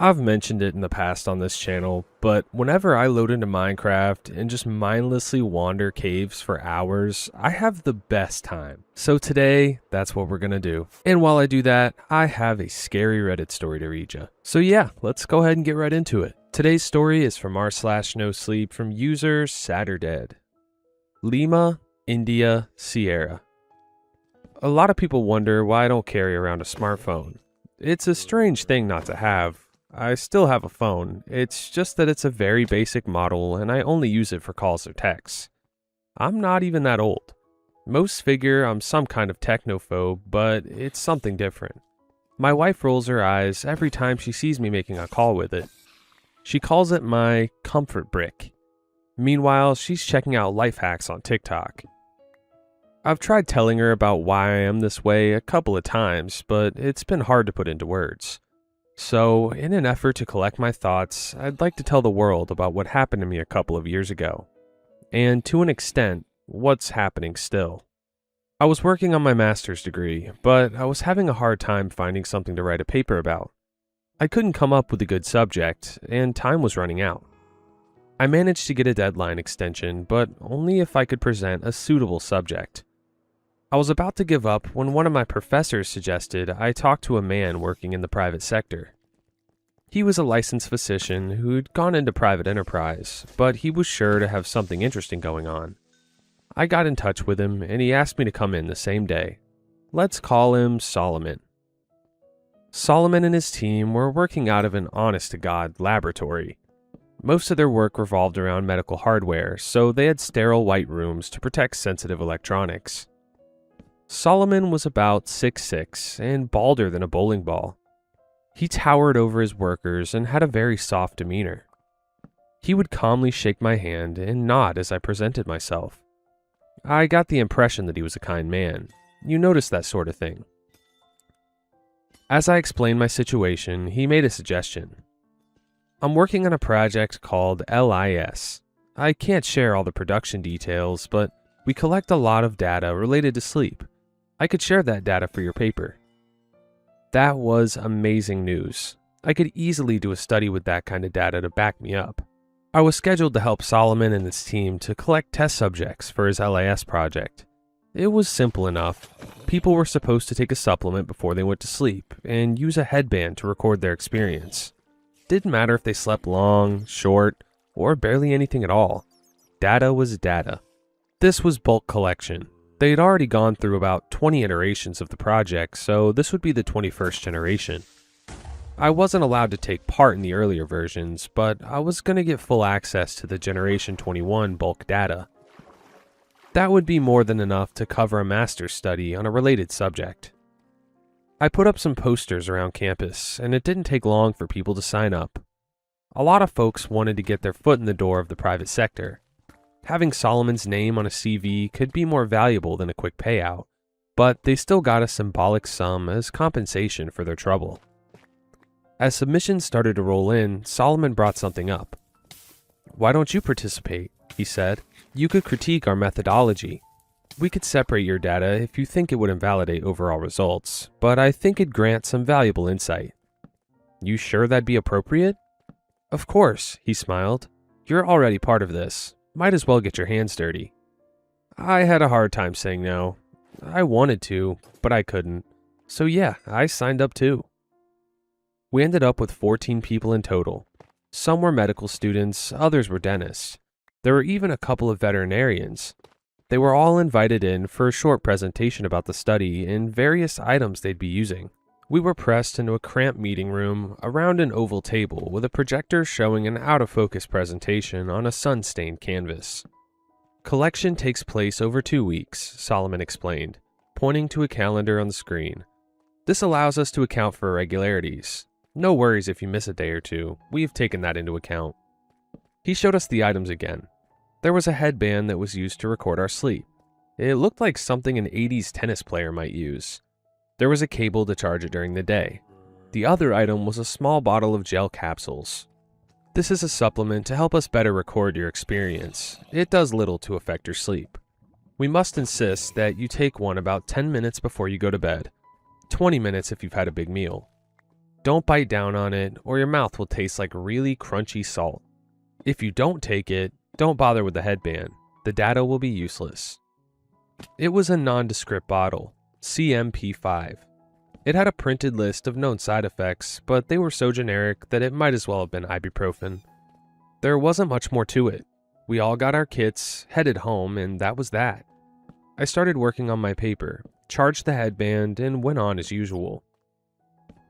I've mentioned it in the past on this channel, but whenever I load into Minecraft and just mindlessly wander caves for hours, I have the best time. So today, that's what we're gonna do. And while I do that, I have a scary Reddit story to read you. So yeah, let's go ahead and get right into it. Today's story is from r/nosleep from user Saturdead. Lima, India, Sierra. A lot of people wonder why I don't carry around a smartphone. It's a strange thing not to have. I still have a phone, it's just that it's a very basic model and I only use it for calls or texts. I'm not even that old. Most figure I'm some kind of technophobe, but it's something different. My wife rolls her eyes every time she sees me making a call with it. She calls it my comfort brick. Meanwhile, she's checking out life hacks on TikTok. I've tried telling her about why I am this way a couple of times, but it's been hard to put into words. So, in an effort to collect my thoughts, I'd like to tell the world about what happened to me a couple of years ago. And to an extent, what's happening still. I was working on my master's degree, but I was having a hard time finding something to write a paper about. I couldn't come up with a good subject, and time was running out. I managed to get a deadline extension, but only if I could present a suitable subject. I was about to give up when one of my professors suggested I talk to a man working in the private sector. He was a licensed physician who'd gone into private enterprise, but he was sure to have something interesting going on. I got in touch with him and he asked me to come in the same day. Let's call him Solomon. Solomon and his team were working out of an honest-to-God laboratory. Most of their work revolved around medical hardware, so they had sterile white rooms to protect sensitive electronics. Solomon was about 6'6" and balder than a bowling ball. He towered over his workers and had a very soft demeanor. He would calmly shake my hand and nod as I presented myself. I got the impression that he was a kind man. You notice that sort of thing. As I explained my situation, he made a suggestion. I'm working on a project called LIS. I can't share all the production details, but we collect a lot of data related to sleep. I could share that data for your paper. That was amazing news. I could easily do a study with that kind of data to back me up. I was scheduled to help Solomon and his team to collect test subjects for his LIS project. It was simple enough. People were supposed to take a supplement before they went to sleep and use a headband to record their experience. Didn't matter if they slept long, short, or barely anything at all. Data was data. This was bulk collection. They had already gone through about 20 iterations of the project, so this would be the 21st generation. I wasn't allowed to take part in the earlier versions, but I was going to get full access to the Generation 21 bulk data. That would be more than enough to cover a master's study on a related subject. I put up some posters around campus, and it didn't take long for people to sign up. A lot of folks wanted to get their foot in the door of the private sector. Having Solomon's name on a CV could be more valuable than a quick payout, but they still got a symbolic sum as compensation for their trouble. As submissions started to roll in, Solomon brought something up. "Why don't you participate?" he said. "You could critique our methodology. We could separate your data if you think it would invalidate overall results, but I think it'd grant some valuable insight." "You sure that'd be appropriate?" "Of course," he smiled. "You're already part of this. Might as well get your hands dirty." I had a hard time saying no. I wanted to, but I couldn't. So yeah, I signed up too. We ended up with 14 people in total. Some were medical students, others were dentists. There were even a couple of veterinarians. They were all invited in for a short presentation about the study and various items they'd be using. We were pressed into a cramped meeting room around an oval table with a projector showing an out-of-focus presentation on a sun-stained canvas. "Collection takes place over 2 weeks," Solomon explained, pointing to a calendar on the screen. "This allows us to account for irregularities. No worries if you miss a day or two, we've taken that into account." He showed us the items again. There was a headband that was used to record our sleep. It looked like something an 80s tennis player might use. There was a cable to charge it during the day. The other item was a small bottle of gel capsules. "This is a supplement to help us better record your experience. It does little to affect your sleep. We must insist that you take one about 10 minutes before you go to bed, 20 minutes if you've had a big meal." Don't bite down on it, or your mouth will taste like really crunchy salt. If you don't take it, don't bother with the headband. The data will be useless. It was a nondescript bottle, CMP5. It had a printed list of known side effects, but they were so generic that it might as well have been ibuprofen. There wasn't much more to it. We all got our kits, headed home, and that was that. I started working on my paper, charged the headband, and went on as usual.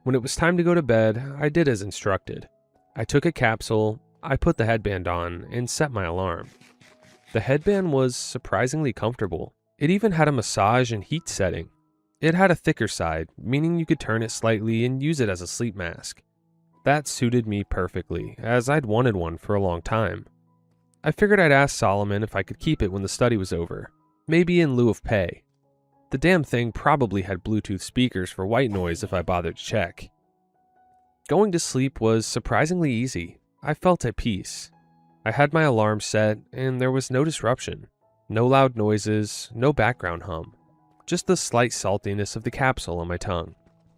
When it was time to go to bed, I did as instructed. I took a capsule, I put the headband on, and set my alarm. The headband was surprisingly comfortable. It even had a massage and heat setting. It had a thicker side, meaning you could turn it slightly and use it as a sleep mask. That suited me perfectly, as I'd wanted one for a long time. I figured I'd ask Solomon if I could keep it when the study was over, maybe in lieu of pay. The damn thing probably had Bluetooth speakers for white noise if I bothered to check. Going to sleep was surprisingly easy. I felt at peace. I had my alarm set, and there was no disruption. No loud noises, no background hum. Just the slight saltiness of the capsule on my tongue.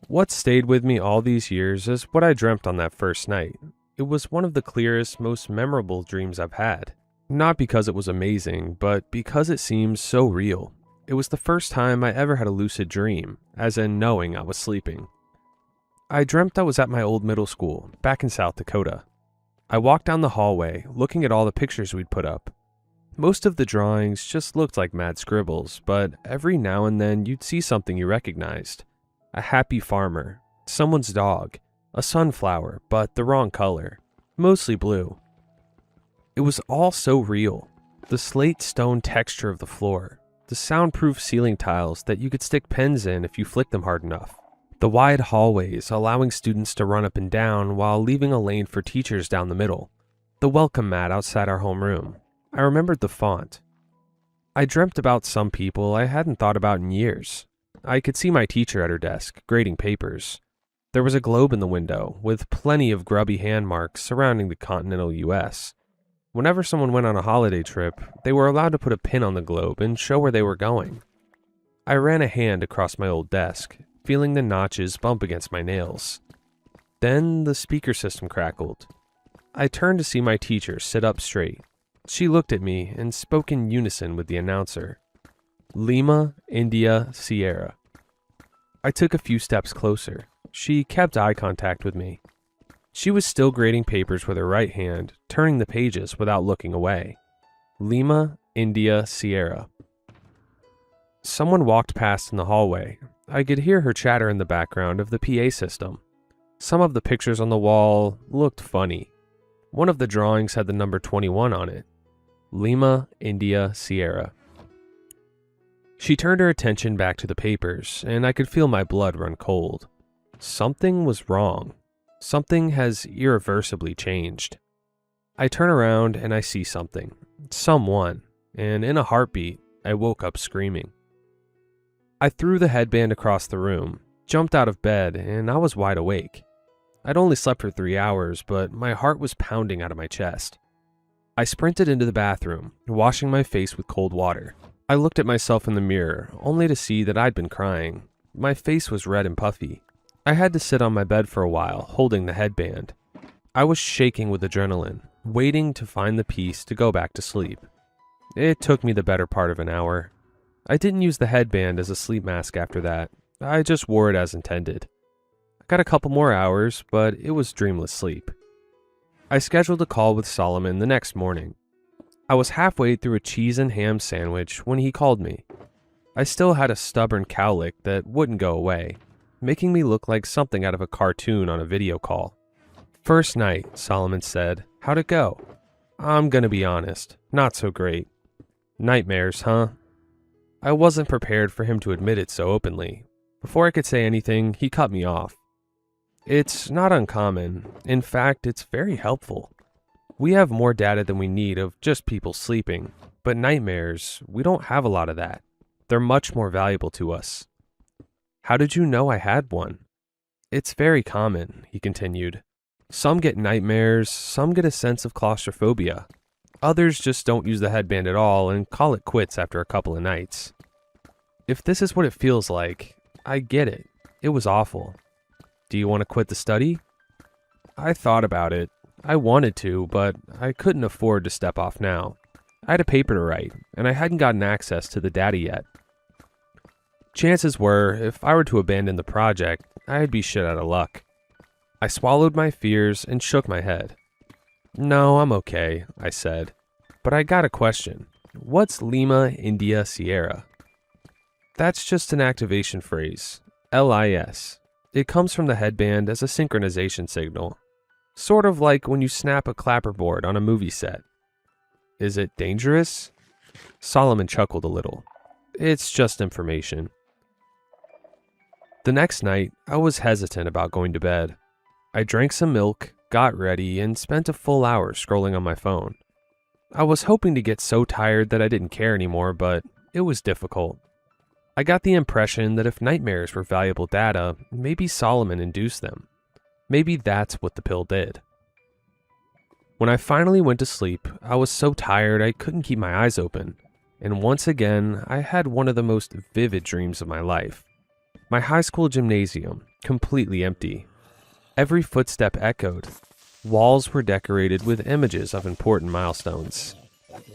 What stayed with me all these years is what I dreamt on that first night. It was one of the clearest, most memorable dreams I've had. Not because it was amazing, but because it seemed so real. It was the first time I ever had a lucid dream, as in knowing I was sleeping. I dreamt I was at my old middle school, back in South Dakota. I walked down the hallway, looking at all the pictures we'd put up. Most of the drawings just looked like mad scribbles, but every now and then you'd see something you recognized. A happy farmer, someone's dog, a sunflower, but the wrong color, mostly blue. It was all so real. The slate stone texture of the floor, the soundproof ceiling tiles that you could stick pens in if you flicked them hard enough. The wide hallways allowing students to run up and down while leaving a lane for teachers down the middle. The welcome mat outside our homeroom. I remembered the font. I dreamt about some people I hadn't thought about in years. I could see my teacher at her desk, grading papers. There was a globe in the window, with plenty of grubby hand marks surrounding the continental US. Whenever someone went on a holiday trip, they were allowed to put a pin on the globe and show where they were going. I ran a hand across my old desk, feeling the notches bump against my nails. Then the speaker system crackled. I turned to see my teacher sit up straight. She looked at me and spoke in unison with the announcer. Lima, India, Sierra. I took a few steps closer. She kept eye contact with me. She was still grading papers with her right hand, turning the pages without looking away. Lima, India, Sierra. Someone walked past in the hallway. I could hear her chatter in the background of the PA system. Some of the pictures on the wall looked funny. One of the drawings had the number 21 on it. Lima, India, Sierra. She turned her attention back to the papers, and I could feel my blood run cold. Something was wrong. Something has irreversibly changed. I turn around and I see something. Someone. And in a heartbeat, I woke up screaming. I threw the headband across the room, jumped out of bed, and I was wide awake. I'd only slept for 3 hours, but my heart was pounding out of my chest. I sprinted into the bathroom, washing my face with cold water. I looked at myself in the mirror, only to see that I'd been crying. My face was red and puffy. I had to sit on my bed for a while, holding the headband. I was shaking with adrenaline, waiting to find the peace to go back to sleep. It took me the better part of an hour. I didn't use the headband as a sleep mask after that. I just wore it as intended. I got a couple more hours, but it was dreamless sleep. I scheduled a call with Solomon the next morning. I was halfway through a cheese and ham sandwich when he called me. I still had a stubborn cowlick that wouldn't go away, making me look like something out of a cartoon on a video call. First night, Solomon said. How'd it go? I'm gonna be honest, not so great. Nightmares, huh? I wasn't prepared for him to admit it so openly. Before I could say anything, he cut me off. It's not uncommon. In fact, it's very helpful. We have more data than we need of just people sleeping, but nightmares, we don't have a lot of that. They're much more valuable to us. How did you know I had one? It's very common, he continued. Some get nightmares, some get a sense of claustrophobia. Others just don't use the headband at all and call it quits after a couple of nights. If this is what it feels like, I get it. It was awful. Do you want to quit the study? I thought about it. I wanted to, but I couldn't afford to step off now. I had a paper to write, and I hadn't gotten access to the data yet. Chances were, if I were to abandon the project, I'd be shit out of luck. I swallowed my fears and shook my head. No, I'm okay, I said. But I got a question. What's Lima, India, Sierra? That's just an activation phrase. LIS. It comes from the headband as a synchronization signal. Sort of like when you snap a clapperboard on a movie set. Is it dangerous? Solomon chuckled a little. It's just information. The next night, I was hesitant about going to bed. I drank some milk, got ready, and spent a full hour scrolling on my phone. I was hoping to get so tired that I didn't care anymore, but it was difficult. I got the impression that if nightmares were valuable data, maybe Solomon induced them. Maybe that's what the pill did. When I finally went to sleep, I was so tired I couldn't keep my eyes open, and once again, I had one of the most vivid dreams of my life. My high school gymnasium, completely empty. Every footstep echoed. Walls were decorated with images of important milestones.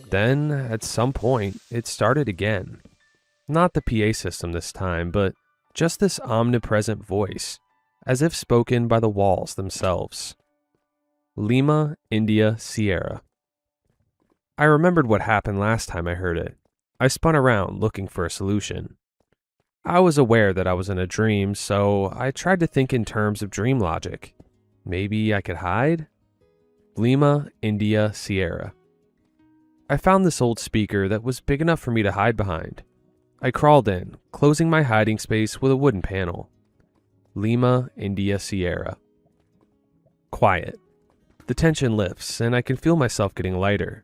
Then, at some point, it started again. Not the PA system this time, but just this omnipresent voice, as if spoken by the walls themselves. Lima, India, Sierra. I remembered what happened last time I heard it. I spun around looking for a solution. I was aware that I was in a dream, so I tried to think in terms of dream logic. Maybe I could hide? Lima, India, Sierra. I found this old speaker that was big enough for me to hide behind. I crawled in, closing my hiding space with a wooden panel. Lima, India, Sierra. Quiet. The tension lifts, and I can feel myself getting lighter.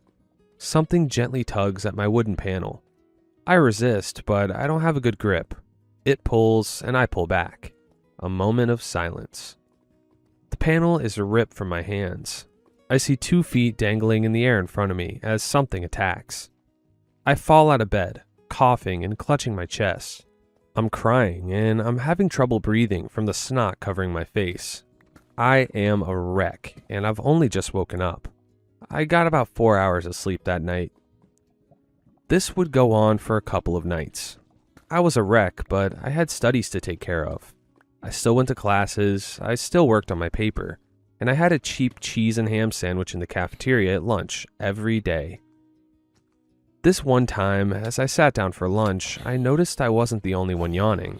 Something gently tugs at my wooden panel. I resist, but I don't have a good grip. It pulls, and I pull back. A moment of silence. The panel is ripped from my hands. I see 2 feet dangling in the air in front of me as something attacks. I fall out of bed, coughing and clutching my chest. I'm crying, and I'm having trouble breathing from the snot covering my face. I am a wreck, and I've only just woken up. I got about 4 hours of sleep that night. This would go on for a couple of nights. I was a wreck, but I had studies to take care of. I still went to classes, I still worked on my paper, and I had a cheap cheese and ham sandwich in the cafeteria at lunch every day. This one time, as I sat down for lunch, I noticed I wasn't the only one yawning.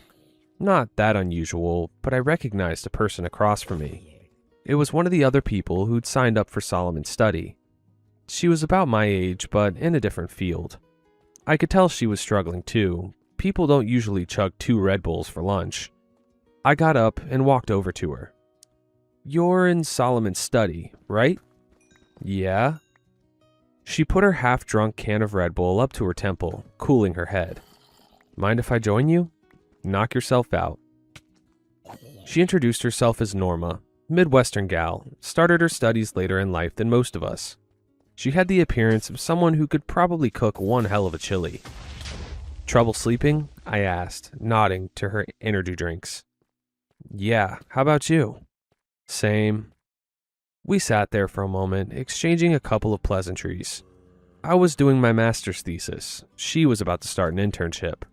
Not that unusual, but I recognized a person across from me. It was one of the other people who'd signed up for Solomon's study. She was about my age, but in a different field. I could tell she was struggling too. People don't usually chug 2 Red Bulls for lunch. I got up and walked over to her. You're in Solomon's study, right? Yeah. She put her half-drunk can of Red Bull up to her temple, cooling her head. Mind if I join you? Knock yourself out. She introduced herself as Norma, Midwestern gal, started her studies later in life than most of us. She had the appearance of someone who could probably cook one hell of a chili. Trouble sleeping? I asked, nodding to her energy drinks. Yeah, how about you? Same. We sat there for a moment, exchanging a couple of pleasantries. I was doing my master's thesis. She was about to start an internship.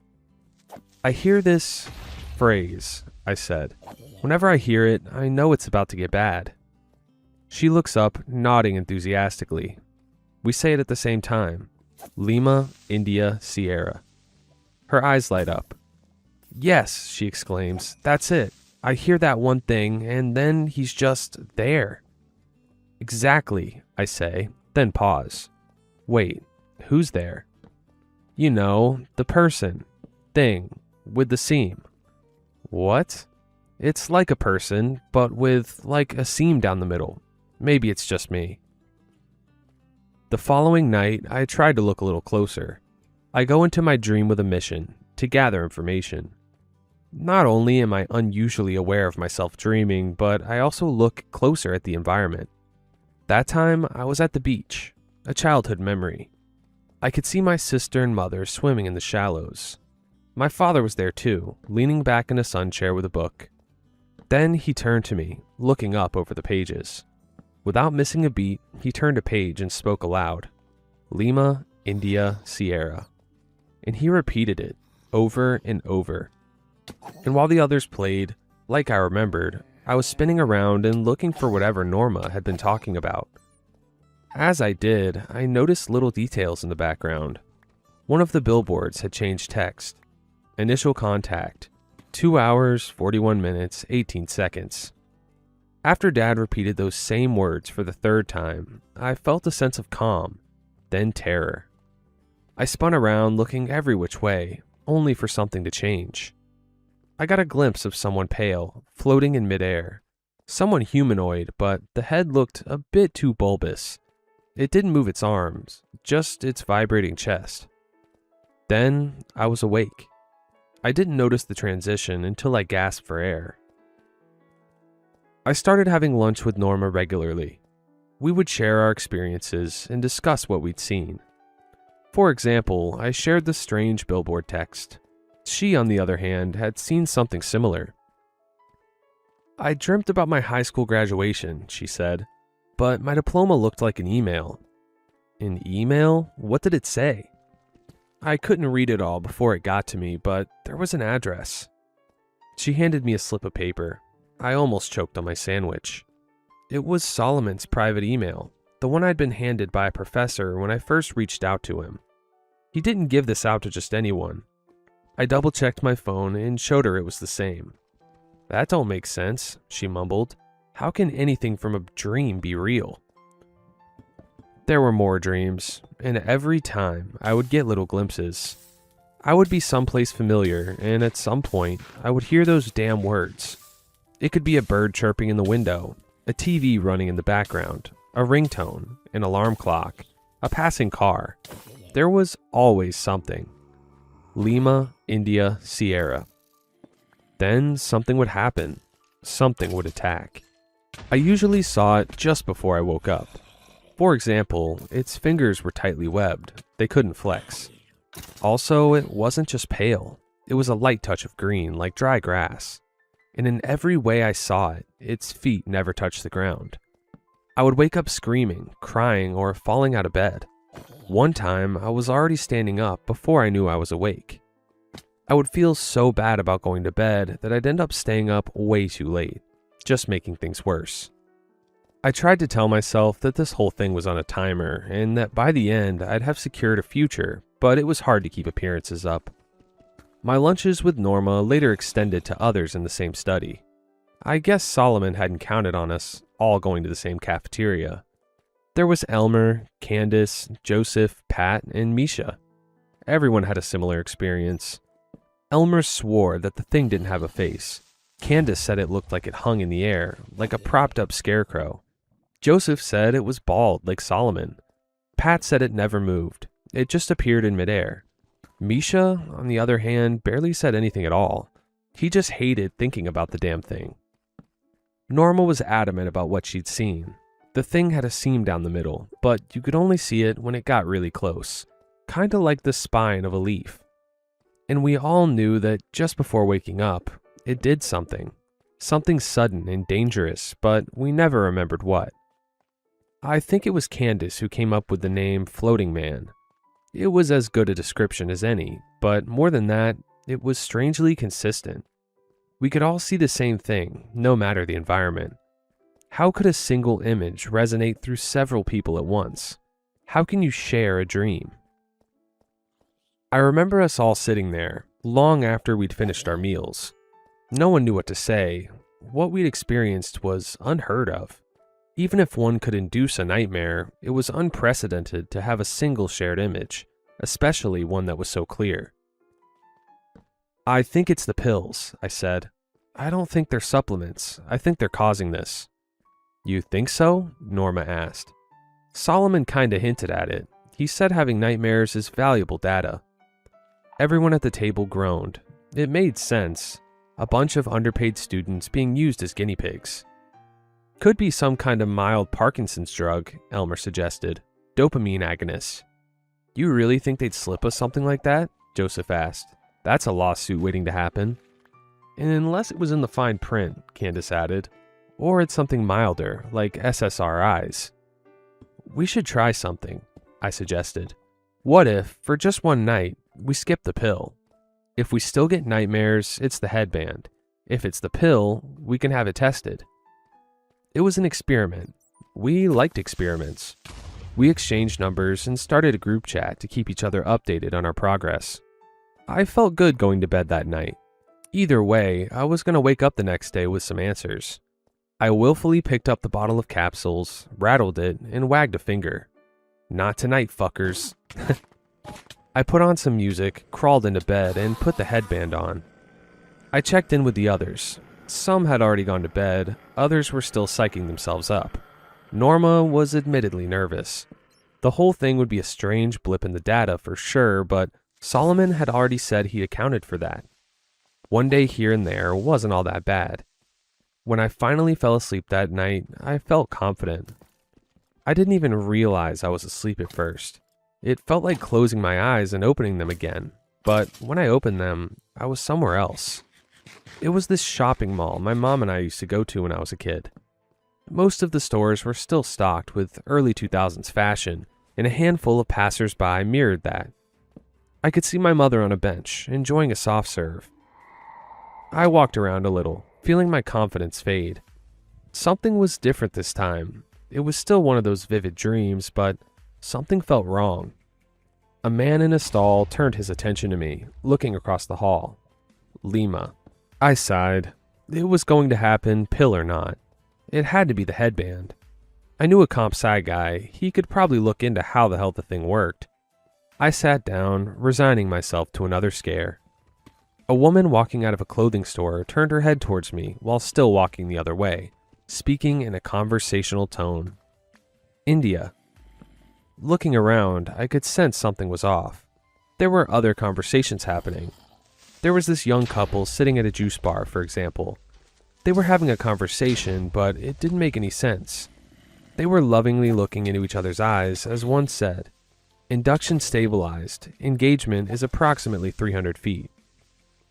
I hear this phrase, I said. Whenever I hear it, I know it's about to get bad. She looks up, nodding enthusiastically. We say it at the same time. Lima, India, Sierra. Her eyes light up. Yes, she exclaims, that's it. I hear that one thing, and then he's just there. Exactly, I say, then pause. Wait, who's there? You know, the person, thing, with the seam. What? It's like a person, but with, like, a seam down the middle. Maybe it's just me. The following night, I tried to look a little closer. I go into my dream with a mission, to gather information. Not only am I unusually aware of myself dreaming, but I also look closer at the environment. That time, I was at the beach, a childhood memory. I could see my sister and mother swimming in the shallows. My father was there too, leaning back in a sun chair with a book. Then he turned to me, looking up over the pages. Without missing a beat, he turned a page and spoke aloud. Lima, India, Sierra. And he repeated it, over and over. And while the others played, like I remembered, I was spinning around and looking for whatever Norma had been talking about. As I did, I noticed little details in the background. One of the billboards had changed text. Initial contact, 2 hours, 41 minutes, 18 seconds. After Dad repeated those same words for the third time, I felt a sense of calm, then terror. I spun around looking every which way, only for something to change. I got a glimpse of someone pale, floating in midair. Someone humanoid, but the head looked a bit too bulbous. It didn't move its arms, just its vibrating chest. Then I was awake. I didn't notice the transition until I gasped for air. I started having lunch with Norma regularly. We would share our experiences and discuss what we'd seen. For example, I shared the strange billboard text. She, on the other hand, had seen something similar. I dreamt about my high school graduation, she said, but my diploma looked like an email. An email? What did it say? I couldn't read it all before it got to me, but there was an address. She handed me a slip of paper. I almost choked on my sandwich. It was Solomon's private email, the one I'd been handed by a professor when I first reached out to him. He didn't give this out to just anyone. I double-checked my phone and showed her it was the same. "That don't make sense," she mumbled. "How can anything from a dream be real?" There were more dreams, and every time I would get little glimpses. I would be someplace familiar, and at some point, I would hear those damn words. It could be a bird chirping in the window, a TV running in the background, a ringtone, an alarm clock, a passing car. There was always something. Lima, India, Sierra. Then something would happen. Something would attack. I usually saw it just before I woke up. For example, its fingers were tightly webbed. They couldn't flex. Also, it wasn't just pale. It was a light touch of green, like dry grass. And in every way I saw it, its feet never touched the ground. I would wake up screaming, crying, or falling out of bed. One time, I was already standing up before I knew I was awake. I would feel so bad about going to bed that I'd end up staying up way too late, just making things worse. I tried to tell myself that this whole thing was on a timer and that by the end I'd have secured a future, but it was hard to keep appearances up. My lunches with Norma later extended to others in the same study. I guess Solomon hadn't counted on us all going to the same cafeteria. There was Elmer, Candace, Joseph, Pat, and Misha. Everyone had a similar experience. Elmer swore that the thing didn't have a face. Candace said it looked like it hung in the air, like a propped-up scarecrow. Joseph said it was bald, like Solomon. Pat said it never moved. It just appeared in midair. Misha, on the other hand, barely said anything at all. He just hated thinking about the damn thing. Norma was adamant about what she'd seen. The thing had a seam down the middle, but you could only see it when it got really close, kinda like the spine of a leaf. And we all knew that just before waking up, it did something. Something sudden and dangerous, but we never remembered what. I think it was Candace who came up with the name Floating Man. It was as good a description as any, but more than that, it was strangely consistent. We could all see the same thing, no matter the environment. How could a single image resonate through several people at once? How can you share a dream? I remember us all sitting there, long after we'd finished our meals. No one knew what to say. What we'd experienced was unheard of. Even if one could induce a nightmare, it was unprecedented to have a single shared image, especially one that was so clear. "I think it's the pills," I said. "I don't think they're supplements. I think they're causing this." "You think so?" Norma asked. Solomon kinda hinted at it. He said having nightmares is valuable data. Everyone at the table groaned. It made sense. A bunch of underpaid students being used as guinea pigs. "Could be some kind of mild Parkinson's drug," Elmer suggested. "Dopamine agonists." "You really think they'd slip us something like that?" Joseph asked. "That's a lawsuit waiting to happen." Unless it was in the fine print, Candace added. Or it's something milder, like SSRIs. We should try something, I suggested. What if, for just one night, we skip the pill? If we still get nightmares, it's the headband. If it's the pill, we can have it tested. It was an experiment. We liked experiments. We exchanged numbers and started a group chat to keep each other updated on our progress. I felt good going to bed that night. Either way, I was going to wake up the next day with some answers. I willfully picked up the bottle of capsules, rattled it, and wagged a finger. Not tonight, fuckers. I put on some music, crawled into bed, and put the headband on. I checked in with the others. Some had already gone to bed, others were still psyching themselves up. Norma was admittedly nervous. The whole thing would be a strange blip in the data for sure, but Solomon had already said he accounted for that. One day here and there wasn't all that bad. When I finally fell asleep that night, I felt confident. I didn't even realize I was asleep at first. It felt like closing my eyes and opening them again, but when I opened them, I was somewhere else. It was this shopping mall my mom and I used to go to when I was a kid. Most of the stores were still stocked with early 2000s fashion, and a handful of passers-by mirrored that. I could see my mother on a bench, enjoying a soft serve. I walked around a little, feeling my confidence fade. Something was different this time. It was still one of those vivid dreams, but something felt wrong. A man in a stall turned his attention to me, looking across the hall. Lima. I sighed. It was going to happen, pill or not. It had to be the headband. I knew a comp sci guy. He could probably look into how the hell the thing worked. I sat down, resigning myself to another scare. A woman walking out of a clothing store turned her head towards me while still walking the other way, speaking in a conversational tone. India. Looking around, I could sense something was off. There were other conversations happening. There was this young couple sitting at a juice bar, for example. They were having a conversation, but it didn't make any sense. They were lovingly looking into each other's eyes as one said, "Induction stabilized. Engagement is approximately 300 feet.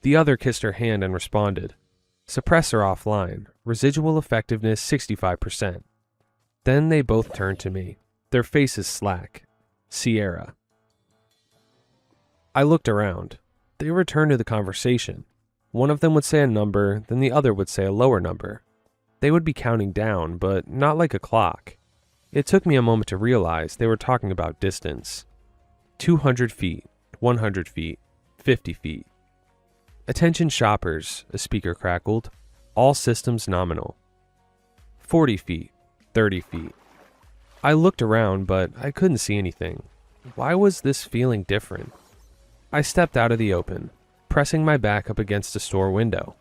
The other kissed her hand and responded, "Suppressor offline. Residual effectiveness 65%. Then they both turned to me, their faces slack. Sierra. I looked around. They returned to the conversation. One of them would say a number, then the other would say a lower number. They would be counting down, but not like a clock. It took me a moment to realize they were talking about distance. 200 feet, 100 feet, 50 feet. Attention shoppers, a speaker crackled. All systems nominal. 40 feet, 30 feet. I looked around, but I couldn't see anything. Why was this feeling different? I stepped out of the open, pressing my back up against a store window.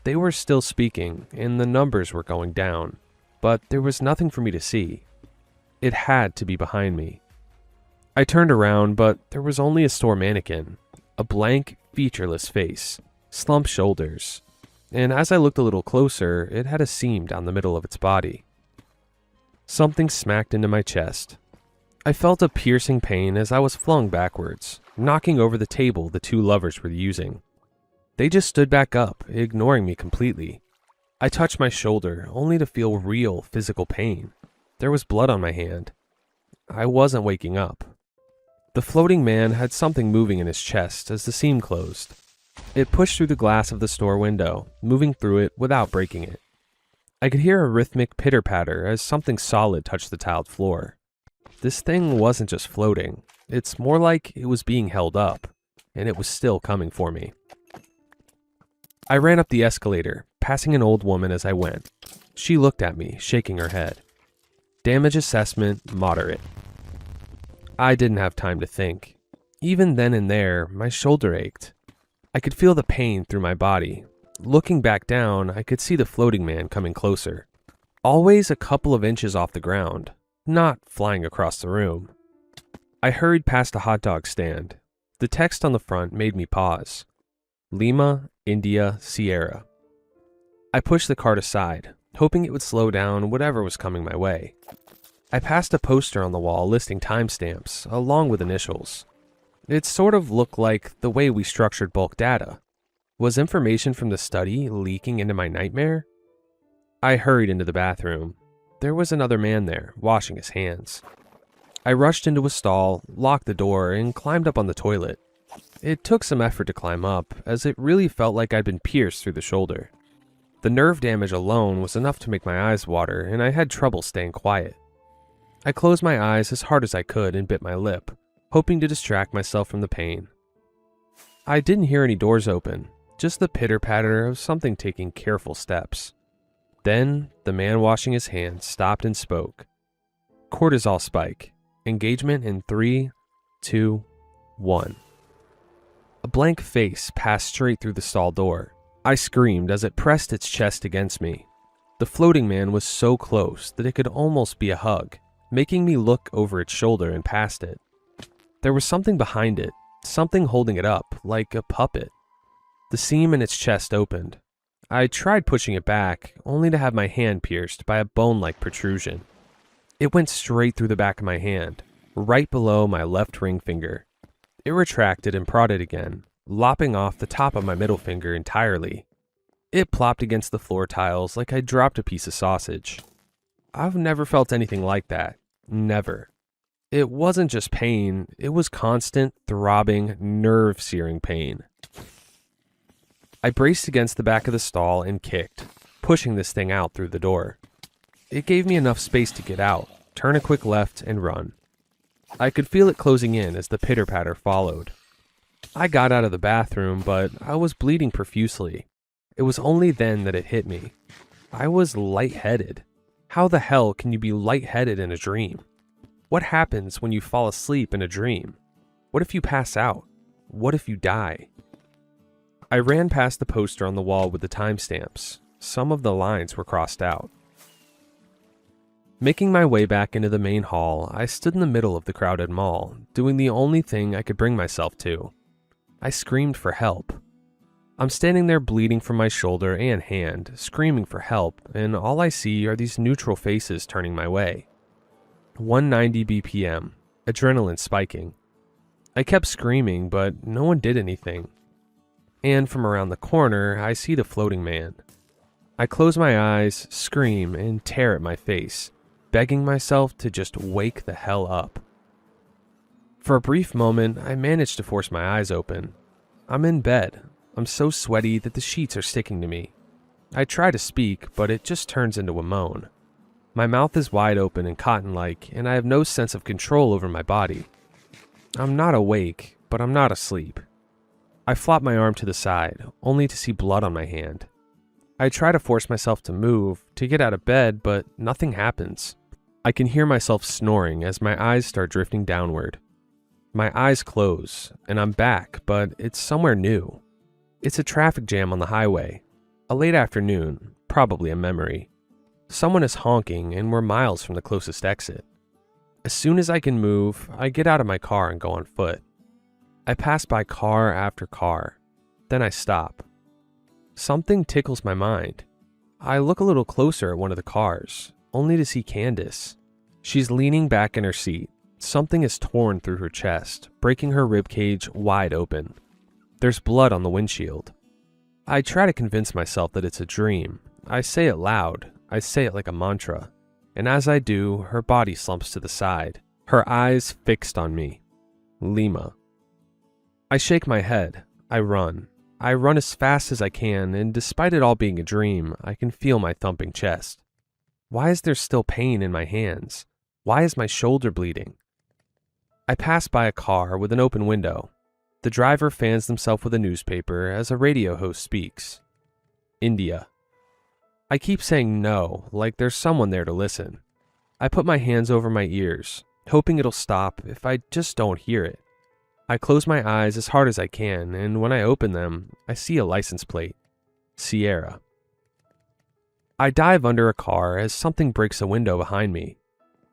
They were still speaking, and the numbers were going down, but there was nothing for me to see. It had to be behind me. I turned around, but there was only a store mannequin, a blank, featureless face, slumped shoulders, and as I looked a little closer, it had a seam down the middle of its body. Something smacked into my chest. I felt a piercing pain as I was flung backwards, knocking over the table the two lovers were using. They just stood back up, ignoring me completely. I touched my shoulder, only to feel real physical pain. There was blood on my hand. I wasn't waking up. The floating man had something moving in his chest as the seam closed. It pushed through the glass of the store window, moving through it without breaking it. I could hear a rhythmic pitter-patter as something solid touched the tiled floor. This thing wasn't just floating. It's more like it was being held up, and it was still coming for me. I ran up the escalator, passing an old woman as I went. She looked at me, shaking her head. Damage assessment, moderate. I didn't have time to think. Even then and there, my shoulder ached. I could feel the pain through my body. Looking back down, I could see the floating man coming closer. Always a couple of inches off the ground, not flying across the room. I hurried past a hot dog stand. The text on the front made me pause. Lima, India, Sierra. I pushed the cart aside, hoping it would slow down whatever was coming my way. I passed a poster on the wall listing timestamps, along with initials. It sort of looked like the way we structured bulk data. Was information from the study leaking into my nightmare? I hurried into the bathroom. There was another man there, washing his hands. I rushed into a stall, locked the door, and climbed up on the toilet. It took some effort to climb up, as it really felt like I'd been pierced through the shoulder. The nerve damage alone was enough to make my eyes water, and I had trouble staying quiet. I closed my eyes as hard as I could and bit my lip, hoping to distract myself from the pain. I didn't hear any doors open, just the pitter-patter of something taking careful steps. Then, the man washing his hands stopped and spoke. Cortisol spike. Engagement in 3, 2, 1. A blank face passed straight through the stall door. I screamed as it pressed its chest against me. The floating man was so close that it could almost be a hug, making me look over its shoulder and past it. There was something behind it, something holding it up, like a puppet. The seam in its chest opened. I tried pushing it back, only to have my hand pierced by a bone-like protrusion. It went straight through the back of my hand, right below my left ring finger. It retracted and prodded again, lopping off the top of my middle finger entirely. It plopped against the floor tiles like I dropped a piece of sausage. I've never felt anything like that. Never. It wasn't just pain, it was constant, throbbing, nerve-searing pain. I braced against the back of the stall and kicked, pushing this thing out through the door. It gave me enough space to get out, turn a quick left, and run. I could feel it closing in as the pitter-patter followed. I got out of the bathroom, but I was bleeding profusely. It was only then that it hit me. I was lightheaded. How the hell can you be lightheaded in a dream? What happens when you fall asleep in a dream? What if you pass out? What if you die? I ran past the poster on the wall with the timestamps. Some of the lines were crossed out. Making my way back into the main hall, I stood in the middle of the crowded mall, doing the only thing I could bring myself to. I screamed for help. I'm standing there bleeding from my shoulder and hand, screaming for help, and all I see are these neutral faces turning my way. 190 BPM, adrenaline spiking. I kept screaming, but no one did anything. And from around the corner, I see the floating man. I close my eyes, scream, and tear at my face, begging myself to just wake the hell up. For a brief moment, I managed to force my eyes open. I'm in bed. I'm so sweaty that the sheets are sticking to me. I try to speak, but it just turns into a moan. My mouth is wide open and cotton-like, and I have no sense of control over my body. I'm not awake, but I'm not asleep. I flop my arm to the side, only to see blood on my hand. I try to force myself to move, to get out of bed, but nothing happens. I can hear myself snoring as my eyes start drifting downward. My eyes close, and I'm back, but it's somewhere new. It's a traffic jam on the highway. A late afternoon, probably a memory. Someone is honking, and we're miles from the closest exit. As soon as I can move, I get out of my car and go on foot. I pass by car after car. Then I stop. Something tickles my mind. I look a little closer at one of the cars, only to see Candace. She's leaning back in her seat. Something is torn through her chest, breaking her ribcage wide open. There's blood on the windshield. I try to convince myself that it's a dream. I say it loud. I say it like a mantra. And as I do, her body slumps to the side, her eyes fixed on me. Lima. I shake my head. I run. I run as fast as I can, and despite it all being a dream, I can feel my thumping chest. Why is there still pain in my hands? Why is my shoulder bleeding? I pass by a car with an open window. The driver fans themselves with a newspaper as a radio host speaks. India. I keep saying no, like there's someone there to listen. I put my hands over my ears, hoping it'll stop if I just don't hear it. I close my eyes as hard as I can, and when I open them, I see a license plate. Sierra. I dive under a car as something breaks a window behind me.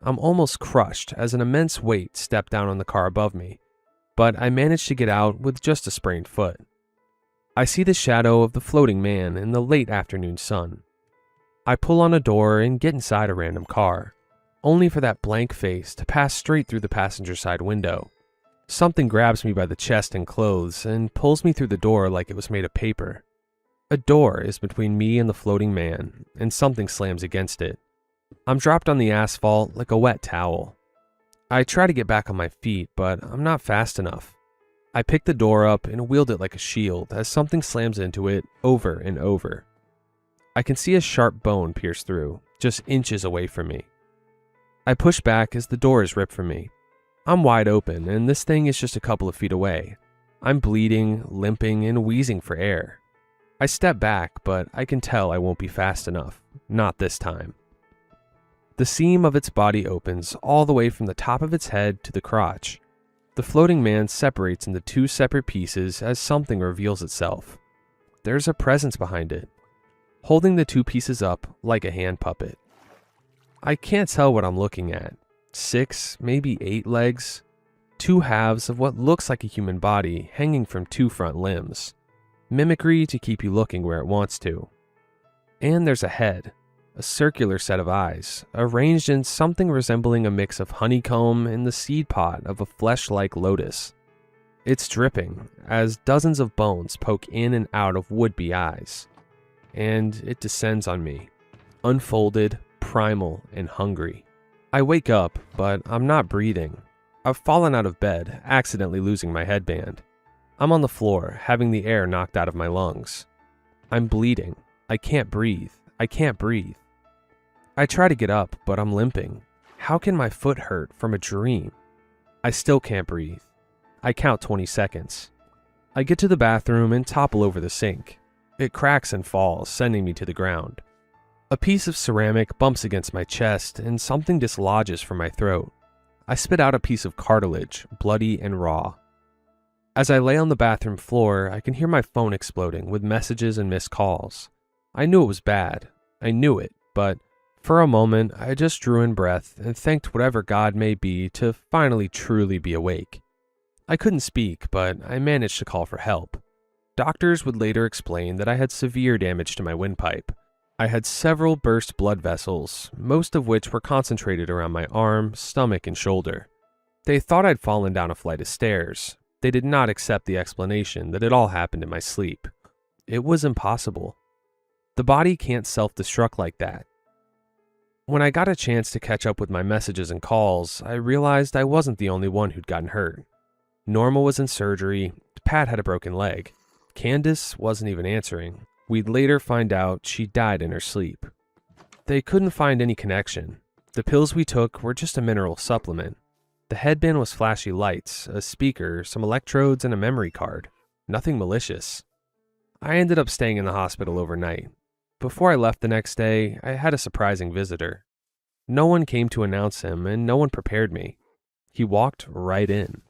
I'm almost crushed as an immense weight stepped down on the car above me, but I manage to get out with just a sprained foot. I see the shadow of the floating man in the late afternoon sun. I pull on a door and get inside a random car, only for that blank face to pass straight through the passenger side window. Something grabs me by the chest and clothes and pulls me through the door like it was made of paper. A door is between me and the floating man, and something slams against it. I'm dropped on the asphalt like a wet towel. I try to get back on my feet, but I'm not fast enough. I pick the door up and wield it like a shield as something slams into it over and over. I can see a sharp bone pierce through, just inches away from me. I push back as the door is ripped from me. I'm wide open, and this thing is just a couple of feet away. I'm bleeding, limping, and wheezing for air. I step back, but I can tell I won't be fast enough. Not this time. The seam of its body opens all the way from the top of its head to the crotch. The floating man separates into two separate pieces as something reveals itself. There's a presence behind it, holding the two pieces up like a hand puppet. I can't tell what I'm looking at. 6, maybe 8 legs, 2 halves of what looks like a human body hanging from 2 front limbs. Mimicry to keep you looking where it wants to. And there's a head, a circular set of eyes, arranged in something resembling a mix of honeycomb and the seed pod of a flesh-like lotus. It's dripping as dozens of bones poke in and out of would-be eyes. And it descends on me, unfolded, primal, and hungry. I wake up, but I'm not breathing. I've fallen out of bed, accidentally losing my headband. I'm on the floor, having the air knocked out of my lungs. I'm bleeding. I can't breathe. I can't breathe. I try to get up, but I'm limping. How can my foot hurt from a dream? I still can't breathe. I count 20 seconds. I get to the bathroom and topple over the sink. It cracks and falls, sending me to the ground. A piece of ceramic bumps against my chest and something dislodges from my throat. I spit out a piece of cartilage, bloody and raw. As I lay on the bathroom floor, I can hear my phone exploding with messages and missed calls. I knew it was bad. I knew it, but for a moment, I just drew in breath and thanked whatever God may be to finally truly be awake. I couldn't speak, but I managed to call for help. Doctors would later explain that I had severe damage to my windpipe. I had several burst blood vessels, most of which were concentrated around my arm, stomach, and shoulder. They thought I'd fallen down a flight of stairs. They did not accept the explanation that it all happened in my sleep. It was impossible. The body can't self-destruct like that. When I got a chance to catch up with my messages and calls, I realized I wasn't the only one who'd gotten hurt. Norma was in surgery, Pat had a broken leg. Candace wasn't even answering. We'd later find out she died in her sleep. They couldn't find any connection. The pills we took were just a mineral supplement. The headband was flashy lights, a speaker, some electrodes, and a memory card. Nothing malicious. I ended up staying in the hospital overnight. Before I left the next day, I had a surprising visitor. No one came to announce him, and no one prepared me. He walked right in.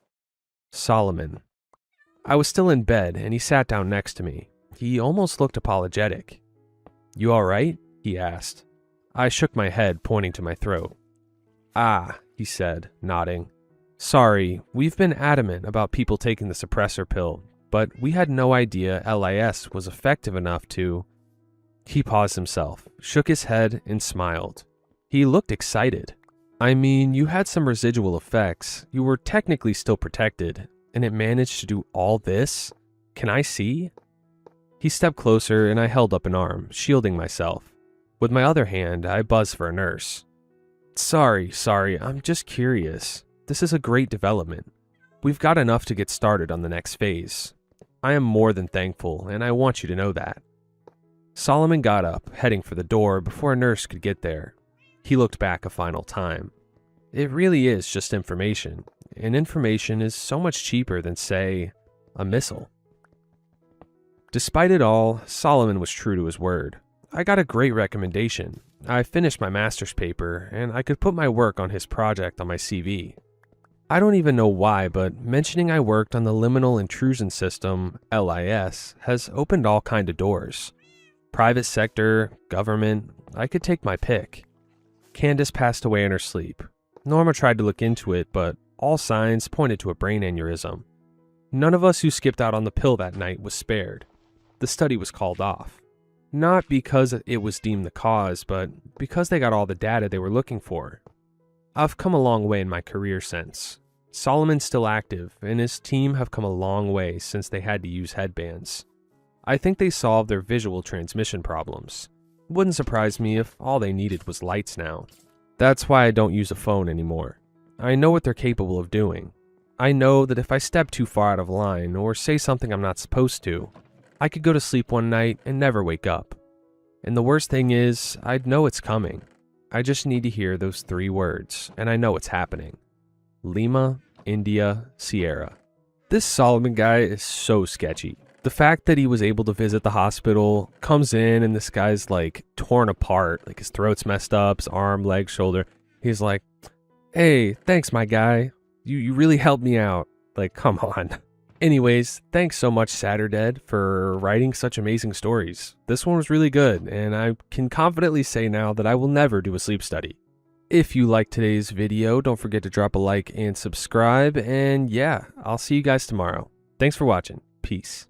Solomon. I was still in bed, and he sat down next to me. He almost looked apologetic. "You all right?" he asked. I shook my head, pointing to my throat. "Ah," he said, nodding. "Sorry, we've been adamant about people taking the suppressor pill, but we had no idea LIS was effective enough to..." He paused himself, shook his head, and smiled. He looked excited. "I mean, you had some residual effects. You were technically still protected, and it managed to do all this? Can I see?" He stepped closer, and I held up an arm, shielding myself. With my other hand, I buzzed for a nurse. Sorry, I'm just curious. This is a great development. We've got enough to get started on the next phase. I am more than thankful, and I want you to know that." Solomon got up, heading for the door before a nurse could get there. He looked back a final time. It really is just information, and information is so much cheaper than, say, a missile. Despite it all, Solomon was true to his word. I got a great recommendation. I finished my master's paper, and I could put my work on his project on my CV. I don't even know why, but mentioning I worked on the liminal intrusion system, LIS, has opened all kind of doors. Private sector, government, I could take my pick. Candace passed away in her sleep. Norma tried to look into it, but all signs pointed to a brain aneurysm. None of us who skipped out on the pill that night was spared. The study was called off. Not because it was deemed the cause, but because they got all the data they were looking for. I've come a long way in my career since. Solomon's still active, and his team have come a long way since they had to use headbands. I think they solved their visual transmission problems. Wouldn't surprise me if all they needed was lights now. That's why I don't use a phone anymore. I know what they're capable of doing. I know that if I step too far out of line or say something I'm not supposed to, I could go to sleep one night and never wake up. And the worst thing is, I'd know it's coming. I just need to hear those 3 words, and I know it's happening. Lima, India, Sierra. This Solomon guy is so sketchy. The fact that he was able to visit the hospital, comes in and this guy's like torn apart, like his throat's messed up, his arm, leg, shoulder. He's like, hey, thanks my guy. You really helped me out. Like, come on. Anyways, thanks so much Saturday for writing such amazing stories. This one was really good, and I can confidently say now that I will never do a sleep study. If you liked today's video, don't forget to drop a like and subscribe, and yeah, I'll see you guys tomorrow. Thanks for watching. Peace.